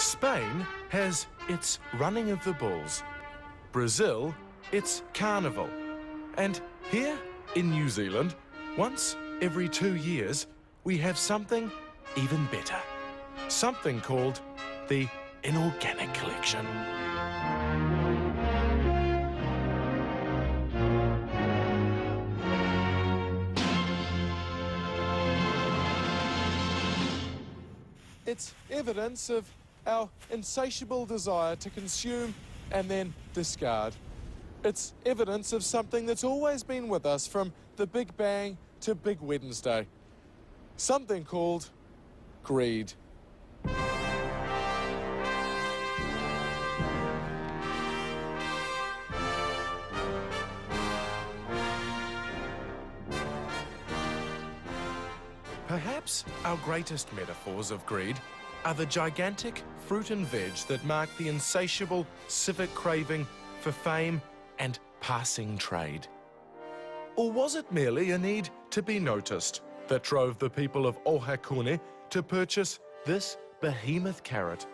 Spain has its running of the bulls. Brazil, its carnival. And here in New Zealand, once every 2 years, we have something even better. Something called the Inorganic Collection. It's evidence of our insatiable desire to consume and then discard. It's evidence of something that's always been with us from the Big Bang to Big Wednesday. Something called greed. Perhaps our greatest metaphors of greed are the gigantic fruit and veg that mark the insatiable civic craving for fame and passing trade. Or was it merely a need to be noticed that drove the people of Ohakune to purchase this behemoth carrot,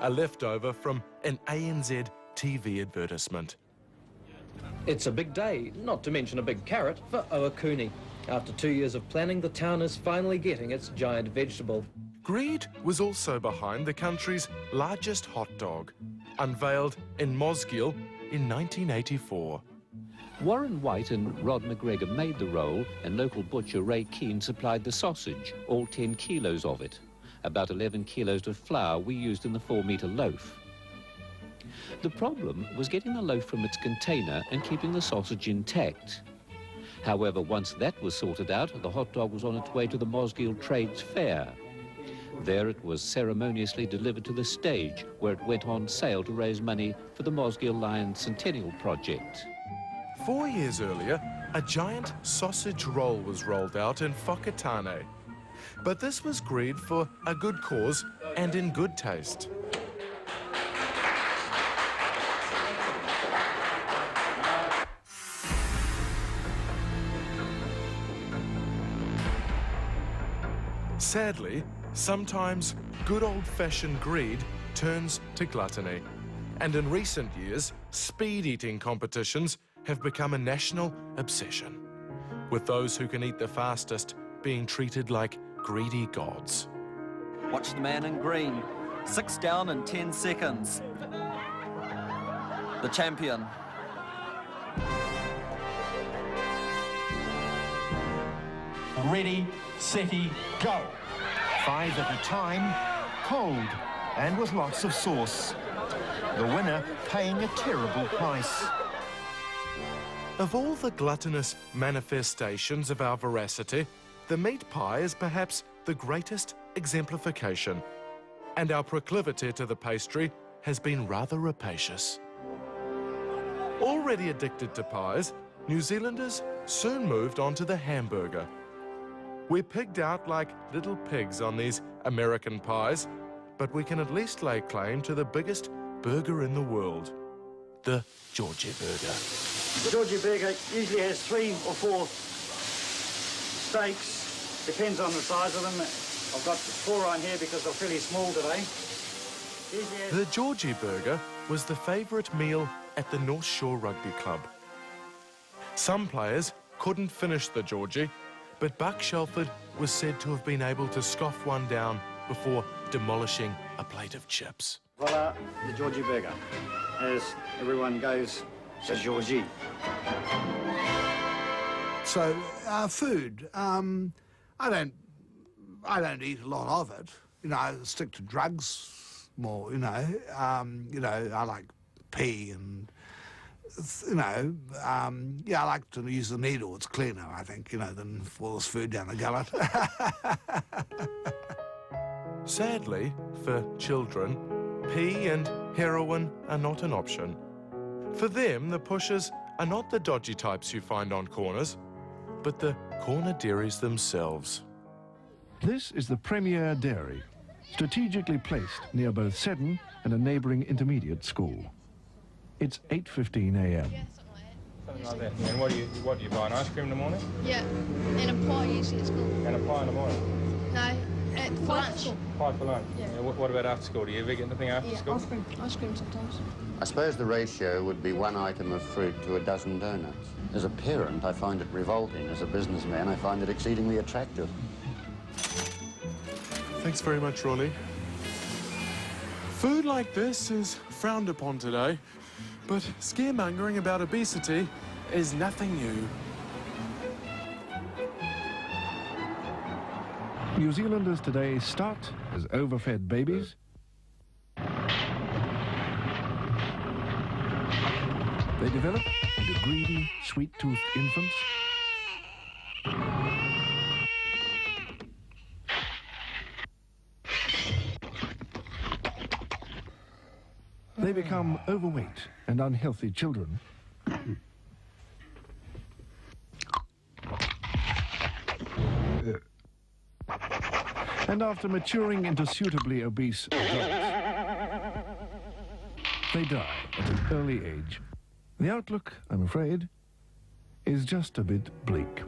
a leftover from an ANZ TV advertisement? It's a big day, not to mention a big carrot, for Ohakune. After 2 years of planning, the town is finally getting its giant vegetable. Greed was also behind the country's largest hot dog, unveiled in Mosgiel in 1984. Warren White and Rod McGregor made the roll, and local butcher Ray Keane supplied the sausage, all 10 kilos of it. About 11 kilos of flour we used in the 4-metre loaf. The problem was getting the loaf from its container and keeping the sausage intact. However, once that was sorted out, the hot dog was on its way to the Mosgiel Trades Fair. There it was ceremoniously delivered to the stage, where it went on sale to raise money for the Mosgiel Lions Centennial Project. 4 years earlier, a giant sausage roll was rolled out in Whakatane. But this was greed for a good cause and in good taste. Sadly, sometimes good old-fashioned greed turns to gluttony. And in recent years, speed-eating competitions have become a national obsession, with those who can eat the fastest being treated like greedy gods. Watch the man in green. 6 down in 10 seconds. The champion. Ready, setty, go. 5 at a time, cold, and with lots of sauce. The winner paying a terrible price. Of all the gluttonous manifestations of our voracity, the meat pie is perhaps the greatest exemplification, and our proclivity to the pastry has been rather rapacious. Already addicted to pies, New Zealanders soon moved on to the hamburger. We're pigged out like little pigs on these American pies, but we can at least lay claim to the biggest burger in the world, the Georgie burger. The Georgie burger usually has 3 or 4 steaks, depends on the size of them. I've got 4 on here because they're fairly small today. The Georgie burger was the favourite meal at the North Shore Rugby Club. Some players couldn't finish the Georgie, but Buck Shelford was said to have been able to scoff one down before demolishing a plate of chips. Voila, the Georgie burger. As everyone goes, the Georgie. So, food. I don't eat a lot of it. You know, I stick to drugs more. You know, I like pea and. You know, yeah, I like to use the needle. It's cleaner, I think, you know, than force food down the gullet. Sadly, for children, pea and heroin are not an option. For them, the pushers are not the dodgy types you find on corners, but the corner dairies themselves. This is the Premier Dairy, strategically placed near both Seddon and a neighbouring intermediate school. It's 8:15 a.m. Yeah, Something like that. And what do you buy, an ice cream in the morning? Yeah, and a pie usually at school. And a pie in the morning? No, at lunch. 5 for lunch? Yeah. What about after school? Do you ever get anything after school? Ice cream. Ice cream sometimes. I suppose the ratio would be 1 item of fruit to a dozen donuts. As a parent, I find it revolting. As a businessman, I find it exceedingly attractive. Thanks very much, Ronnie. Food like this is frowned upon today, but scaremongering about obesity is nothing new. New Zealanders today start as overfed babies. They develop into greedy, sweet-toothed infants. They become overweight and unhealthy children. And after maturing into suitably obese adults, they die at an early age. The outlook, I'm afraid, is just a bit bleak.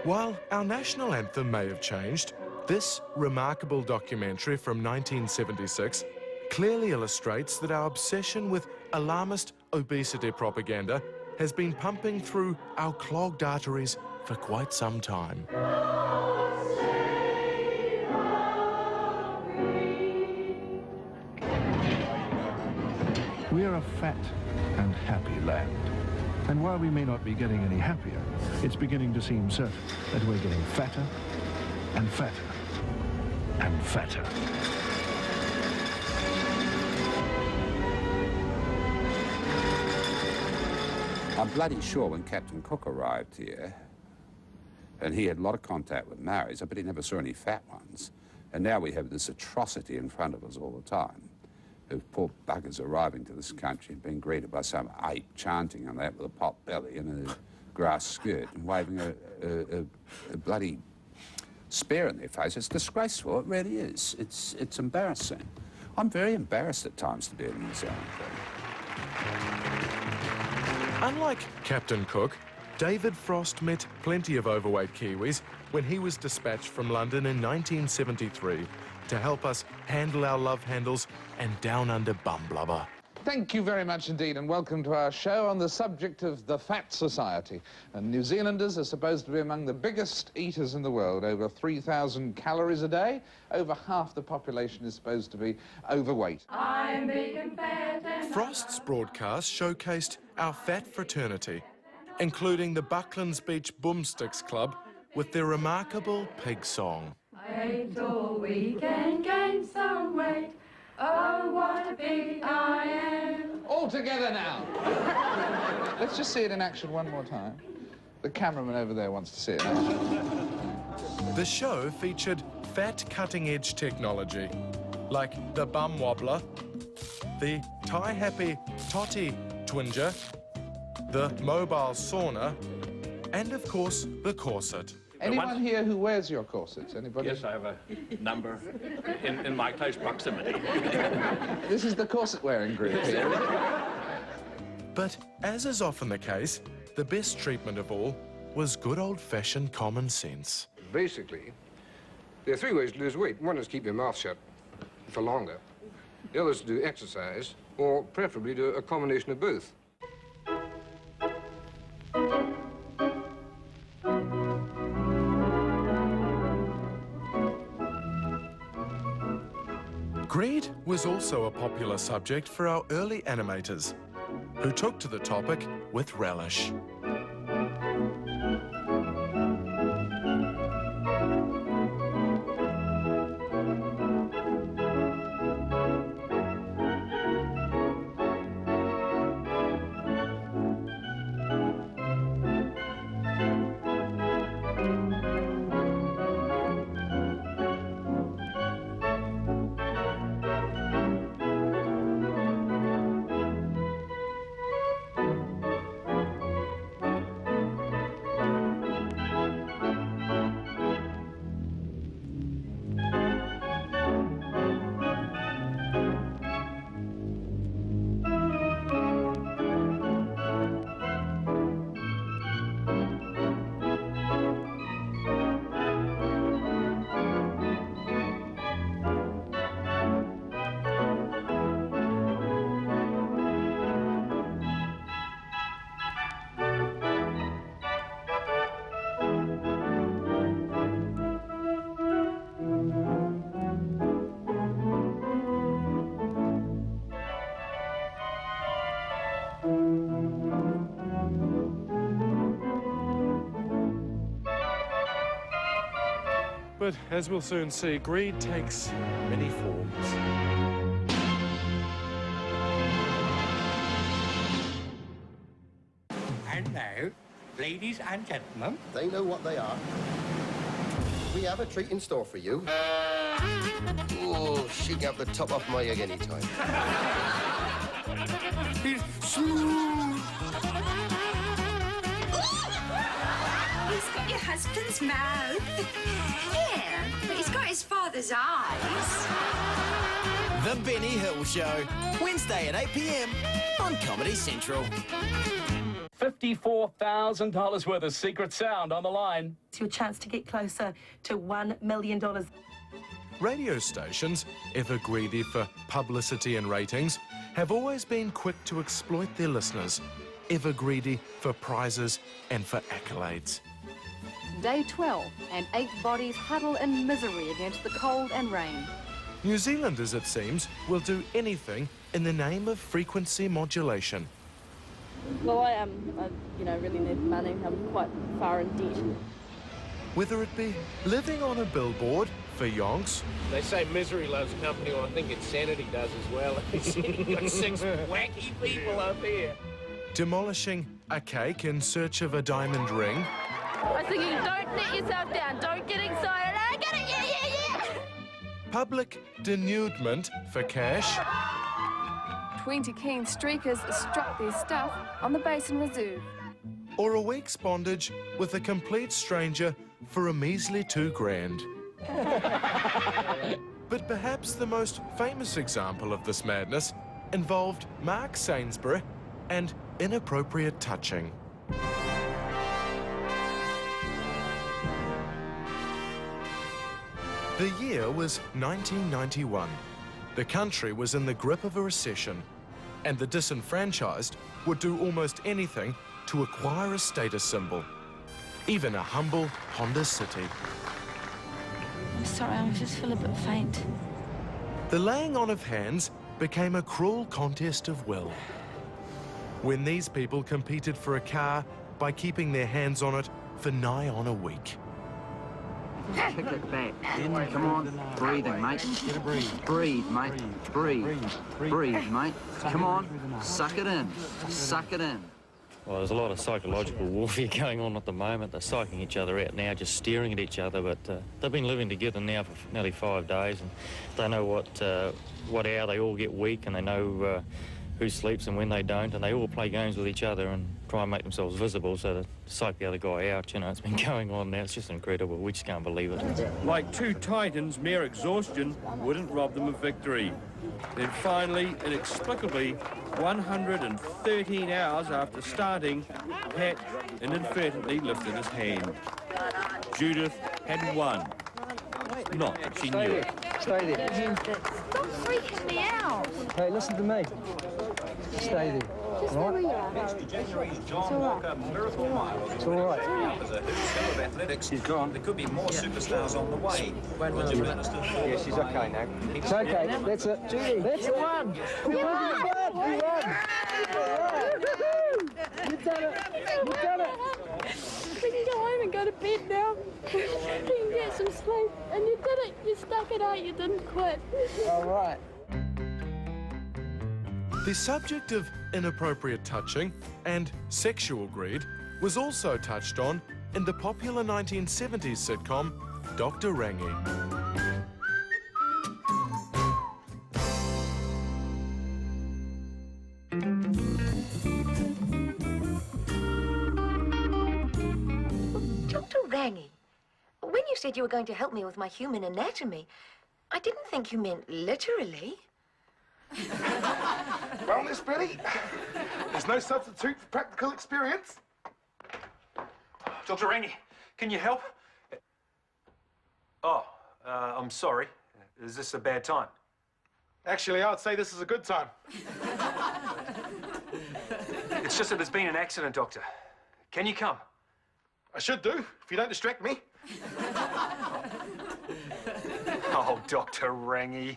While our national anthem may have changed, this remarkable documentary from 1976 clearly illustrates that our obsession with alarmist obesity propaganda has been pumping through our clogged arteries for quite some time. We are a fat and happy land. And while we may not be getting any happier, it's beginning to seem certain that we're getting fatter and fatter and fatter. I'm bloody sure when Captain Cook arrived here, and he had a lot of contact with Maoris, I bet he never saw any fat ones. And now we have this atrocity in front of us all the time. Of poor buggers arriving to this country and being greeted by some ape chanting on that with a pot belly and a grass skirt and waving a bloody spear in their face. It's disgraceful, it really is. It's embarrassing. I'm very embarrassed at times to be a New Zealand Unlike Captain Cook, David Frost met plenty of overweight Kiwis when he was dispatched from London in 1973 to help us handle our love handles and down under bum blubber. Thank you very much indeed, and welcome to our show on the subject of the Fat Society. And New Zealanders are supposed to be among the biggest eaters in the world, over 3,000 calories a day. Over half the population is supposed to be overweight. I'm big and fat and Frost's broadcast showcased our fat fraternity, including the Bucklands Beach Boomsticks Club with their remarkable pig song. I ate all week and gained some weight. Oh, what a pig I am. All together now. Let's just see it in action one more time. The cameraman over there wants to see it in action. The show featured fat cutting-edge technology, like the bum wobbler, the tie-happy totty twinger, the mobile sauna, and of course, the corset. Anyone here who wears your corsets? Anybody? Yes, I have a number in my close proximity. This is the corset-wearing group here. But as is often the case, the best treatment of all was good old-fashioned common sense. Basically, there are 3 ways to lose weight. One is keep your mouth shut for longer. The other is to do exercise, or preferably do a combination of both. Greed was also a popular subject for our early animators, who took to the topic with relish. But as we'll soon see, greed takes many forms. And now, ladies and gentlemen, they know what they are. We have a treat in store for you. Oh, she can have the top off my egg anytime. he's smooth. He's got your husband's mouth. Yeah, but he's got his father's eyes. The Benny Hill Show, Wednesday at 8 p.m. on Comedy Central. $54,000 worth of secret sound on the line. It's your chance to get closer to $1 million. Radio stations, ever greedy for publicity and ratings, have always been quick to exploit their listeners, ever greedy for prizes and for accolades. Day 12, and 8 bodies huddle in misery against the cold and rain. New Zealanders, it seems, will do anything in the name of frequency modulation. Well, I really need money. I'm quite far in debt. Whether it be living on a billboard for yonks. They say misery loves company, or I think insanity does as well. Got 6 wacky people up here. Demolishing a cake in search of a diamond ring. I was thinking, don't let yourself down. Don't get excited. I get it, yeah. Public denudement for cash. 20 keen streakers struck their stuff on the Basin Reserve. Or a week's bondage with a complete stranger for a measly $2,000. But perhaps the most famous example of this madness involved Mark Sainsbury and inappropriate touching. The year was 1991. The country was in the grip of a recession, and the disenfranchised would do almost anything to acquire a status symbol, even a humble Honda City. I'm sorry, I just feel a bit faint. The laying on of hands became a cruel contest of will. When these people competed for a car by keeping their hands on it for nigh on a week. Kick it back. Come on. Breathing, mate. Breathe, mate. Breathe, mate. Come on. Suck it in. Suck it in. Well, there's a lot of psychological warfare going on at the moment. They're psyching each other out now, just staring at each other, but they've been living together now for nearly 5 days, and they know what hour they all get weak, and they know who sleeps and when they don't, and they all play games with each other and try and make themselves visible so to psych the other guy out. You know, it's been going on now. It's just incredible. We just can't believe it. Like two titans, mere exhaustion wouldn't rob them of victory. Then finally, inexplicably, 113 hours after starting, Pat inadvertently lifted his hand. Judith had won. Not that she knew it. Stay there. Stop freaking me out. Hey, listen to me. Stay there. Just where we are. It's all right. It's all right. As a hero of athletics, he's gone. There could be more superstars on the way. Yeah, she's okay now. It's okay. That's it. Judy, that's it. We won. We won. You've done it. You've done it. We can go home and go to bed now. You can get some sleep. And you did it. You stuck it out. You didn't quit. All right. The subject of inappropriate touching and sexual greed was also touched on in the popular 1970s sitcom Dr. Rangi. Dr. Rangi, when you said you were going to help me with my human anatomy, I didn't think you meant literally. Well, Miss Betty, there's no substitute for practical experience. Dr. Rangi, can you help? Oh, I'm sorry. Is this a bad time? Actually, I'd say this is a good time. It's just that there's been an accident, Doctor. Can you come? I should do, if you don't distract me. Oh, Dr. Rangi.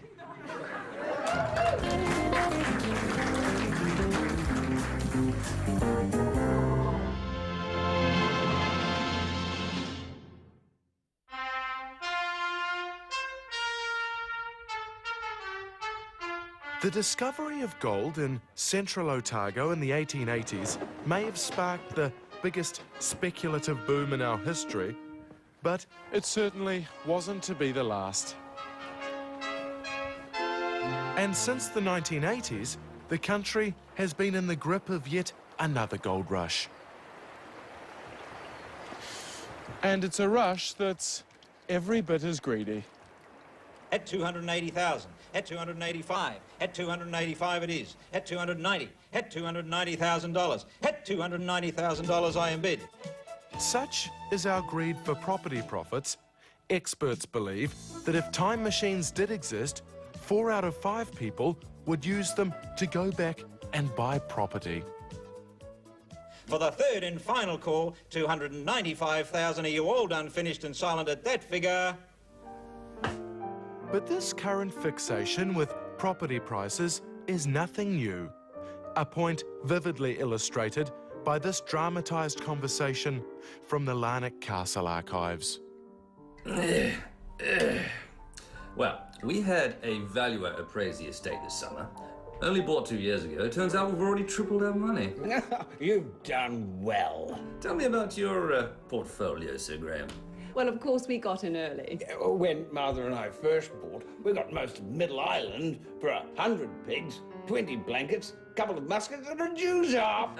The discovery of gold in central Otago in the 1880s may have sparked the biggest speculative boom in our history, but it certainly wasn't to be the last. And since the 1980s, the country has been in the grip of yet another gold rush. And it's a rush that's every bit as greedy. At 280,000, at 285, at 285 it is, at 290, at $290,000, at $290,000 I am bid. Such is our greed for property profits. Experts believe that if time machines did exist, 4 out of 5 people would use them to go back and buy property. For the third and final call, 295,000. Are you all done, finished and silent at that figure? But this current fixation with property prices is nothing new. A point vividly illustrated by this dramatised conversation from the Larnac Castle archives. Well, we had a valuer appraise the estate this summer. Only bought 2 years ago. Turns out we've already tripled our money. You've done well. Tell me about your portfolio, Sir Graham. Well, of course, we got in early. When Mother and I first bought, we got most of Middle Island for 100 pigs, 20 blankets, a couple of muskets and a Jew shop.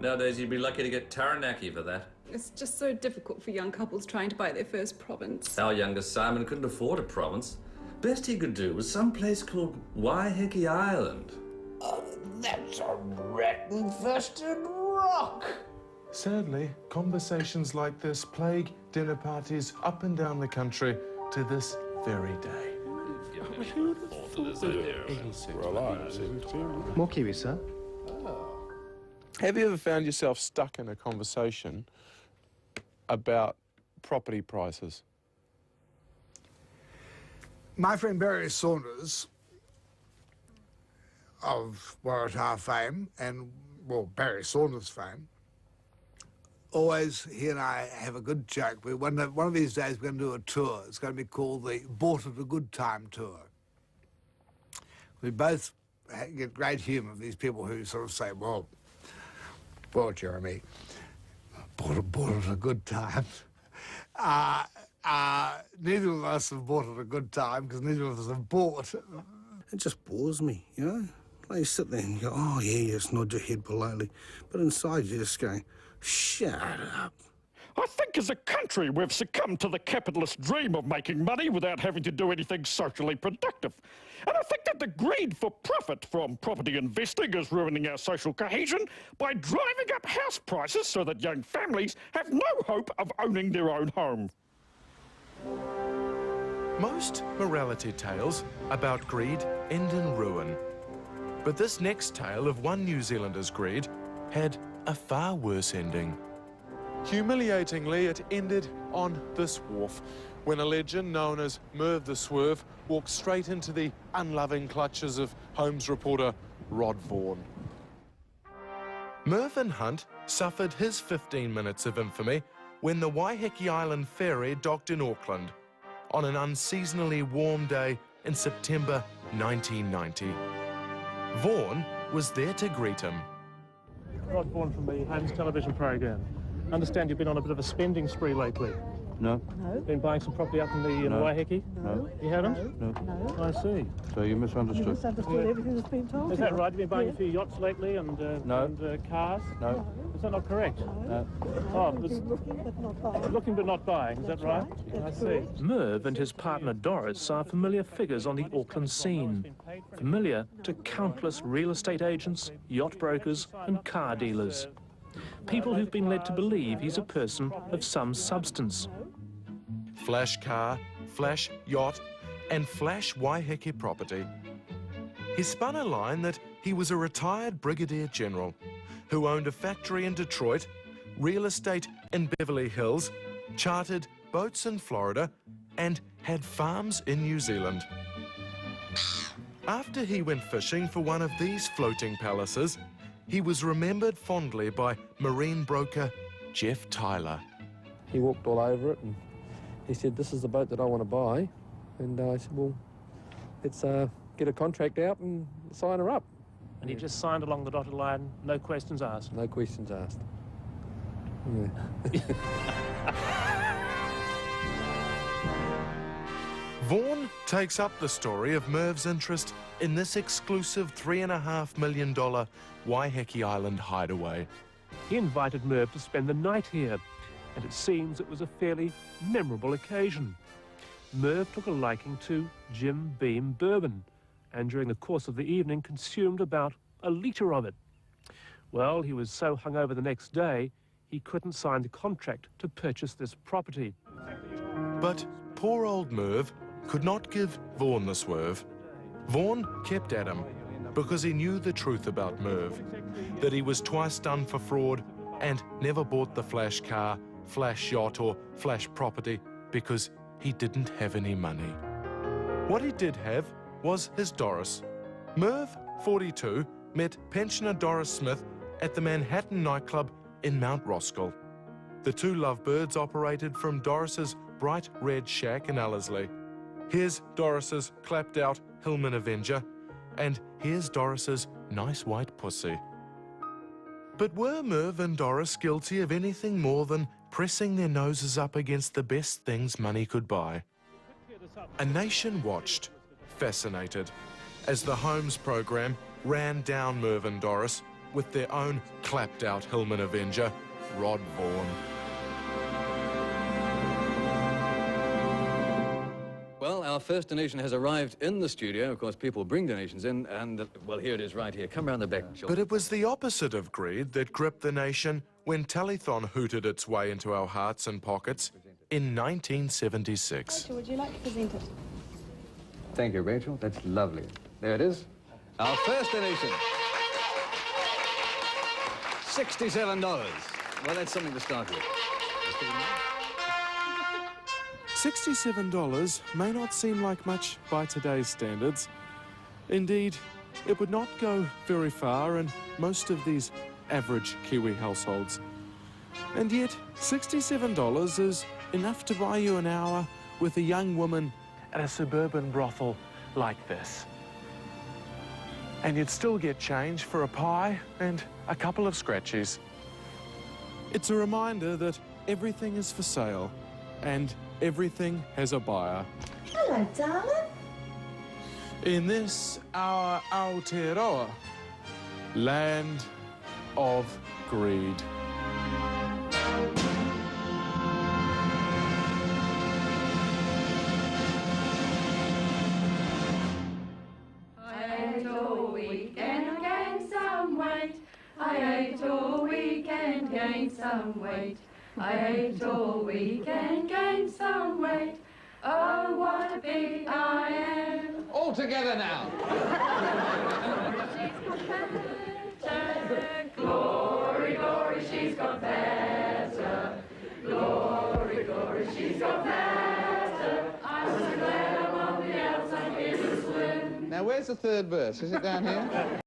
Nowadays, you'd be lucky to get Taranaki for that. It's just so difficult for young couples trying to buy their first province. Our youngest Simon couldn't afford a province. Best he could do was some place called Waiheke Island. That's a rat-infested rock. Sadly, conversations like this plague dinner parties up and down the country to this very day. More kiwi, sir. Have you ever found yourself stuck in a conversation about property prices? My friend Barry Saunders, of Waratah fame, and, well, Barry Saunders fame, always, he and I have a good joke. One of these days we're going to do a tour. It's going to be called the Bought at a Good Time Tour. We both get great humour, these people who sort of say, well, Jeremy, bought at a good time. Neither of us have bought at a good time because neither of us have bought. It just bores me, you know? Like you sit there and you go, oh, yeah, you just nod your head politely. But inside you're just going, shut up. I think as a country we've succumbed to the capitalist dream of making money without having to do anything socially productive. And I think that the greed for profit from property investing is ruining our social cohesion by driving up house prices so that young families have no hope of owning their own home. Most morality tales about greed end in ruin. But this next tale of one New Zealander's greed had a far worse ending. Humiliatingly, it ended on this wharf, when a legend known as Merv the Swerve walked straight into the unloving clutches of Holmes reporter Rod Vaughan. Mervyn Hunt suffered his 15 minutes of infamy when the Waiheke Island ferry docked in Auckland on an unseasonally warm day in September 1990. Vaughan was there to greet him. Rod Vaughan from the Holmes television program. I understand you've been on a bit of a spending spree lately. No. No. Been buying some property up in the Waiheke? No. You haven't? No. No. I see. So you misunderstood. You misunderstood everything that's been told. Is that right? You've been buying a few yachts lately and cars? No. Is that not correct? No. Oh, looking but not buying. Is that right? I see. Merv and his partner Doris are familiar figures on the Auckland scene. Familiar to countless real estate agents, yacht brokers and car dealers. People who've been led to believe he's a person of some substance. Flash car, flash yacht, and flash Waiheke property. He spun a line that he was a retired brigadier general who owned a factory in Detroit, real estate in Beverly Hills, chartered boats in Florida, and had farms in New Zealand. After he went fishing for one of these floating palaces, he was remembered fondly by marine broker Jeff Tyler. He walked all over it and he said, this is the boat that I want to buy. And I said, well, let's get a contract out and sign her up. And he just signed along the dotted line, no questions asked. No questions asked. Yeah. Vaughan takes up the story of Merv's interest in this exclusive $3.5 million Waiheke Island hideaway. He invited Merv to spend the night here, and it seems it was a fairly memorable occasion. Merv took a liking to Jim Beam bourbon, and during the course of the evening consumed about a litre of it. Well, he was so hungover the next day, he couldn't sign the contract to purchase this property. But poor old Merv could not give Vaughan the swerve. Vaughan kept at him because he knew the truth about Merv, that he was twice done for fraud and never bought the flash car, flash yacht or flash property because he didn't have any money. What he did have was his Doris. Merv, 42, met pensioner Doris Smith at the Manhattan nightclub in Mount Roskill. The two lovebirds operated from Doris's bright red shack in Ellerslie. Here's Doris's clapped-out Hillman Avenger, and here's Doris's nice white pussy. But were Merv and Doris guilty of anything more than pressing their noses up against the best things money could buy? A nation watched, fascinated, as the Holmes program ran down Merv and Doris with their own clapped-out Hillman Avenger, Rod Vaughan. Well, our first donation has arrived in the studio. Of course, people bring donations in, and, well, here it is right here. Come round the back, Sean. But it was the opposite of greed that gripped the nation when Telethon hooted its way into our hearts and pockets in 1976. Rachel, would you like to present it? Thank you, Rachel. That's lovely. There it is. Our first donation. $67. Well, that's something to start with. $67 may not seem like much by today's standards. Indeed, it would not go very far in most of these average Kiwi households. And yet, $67 is enough to buy you an hour with a young woman at a suburban brothel like this. And you'd still get change for a pie and a couple of scratchies. It's a reminder that everything is for sale and everything has a buyer. Hello, darling. In this, our Aotearoa, land of greed. I ate all weekend and gained some weight. I ate all weekend, gained some weight. I ate all weekend, gained some weight. Oh, what a pig I am. All together now. Glory, glory, she's got better. Glory, glory, she's got better. I'm so glad I'm on the outside here to swim. Now, where's the third verse? Is it down here?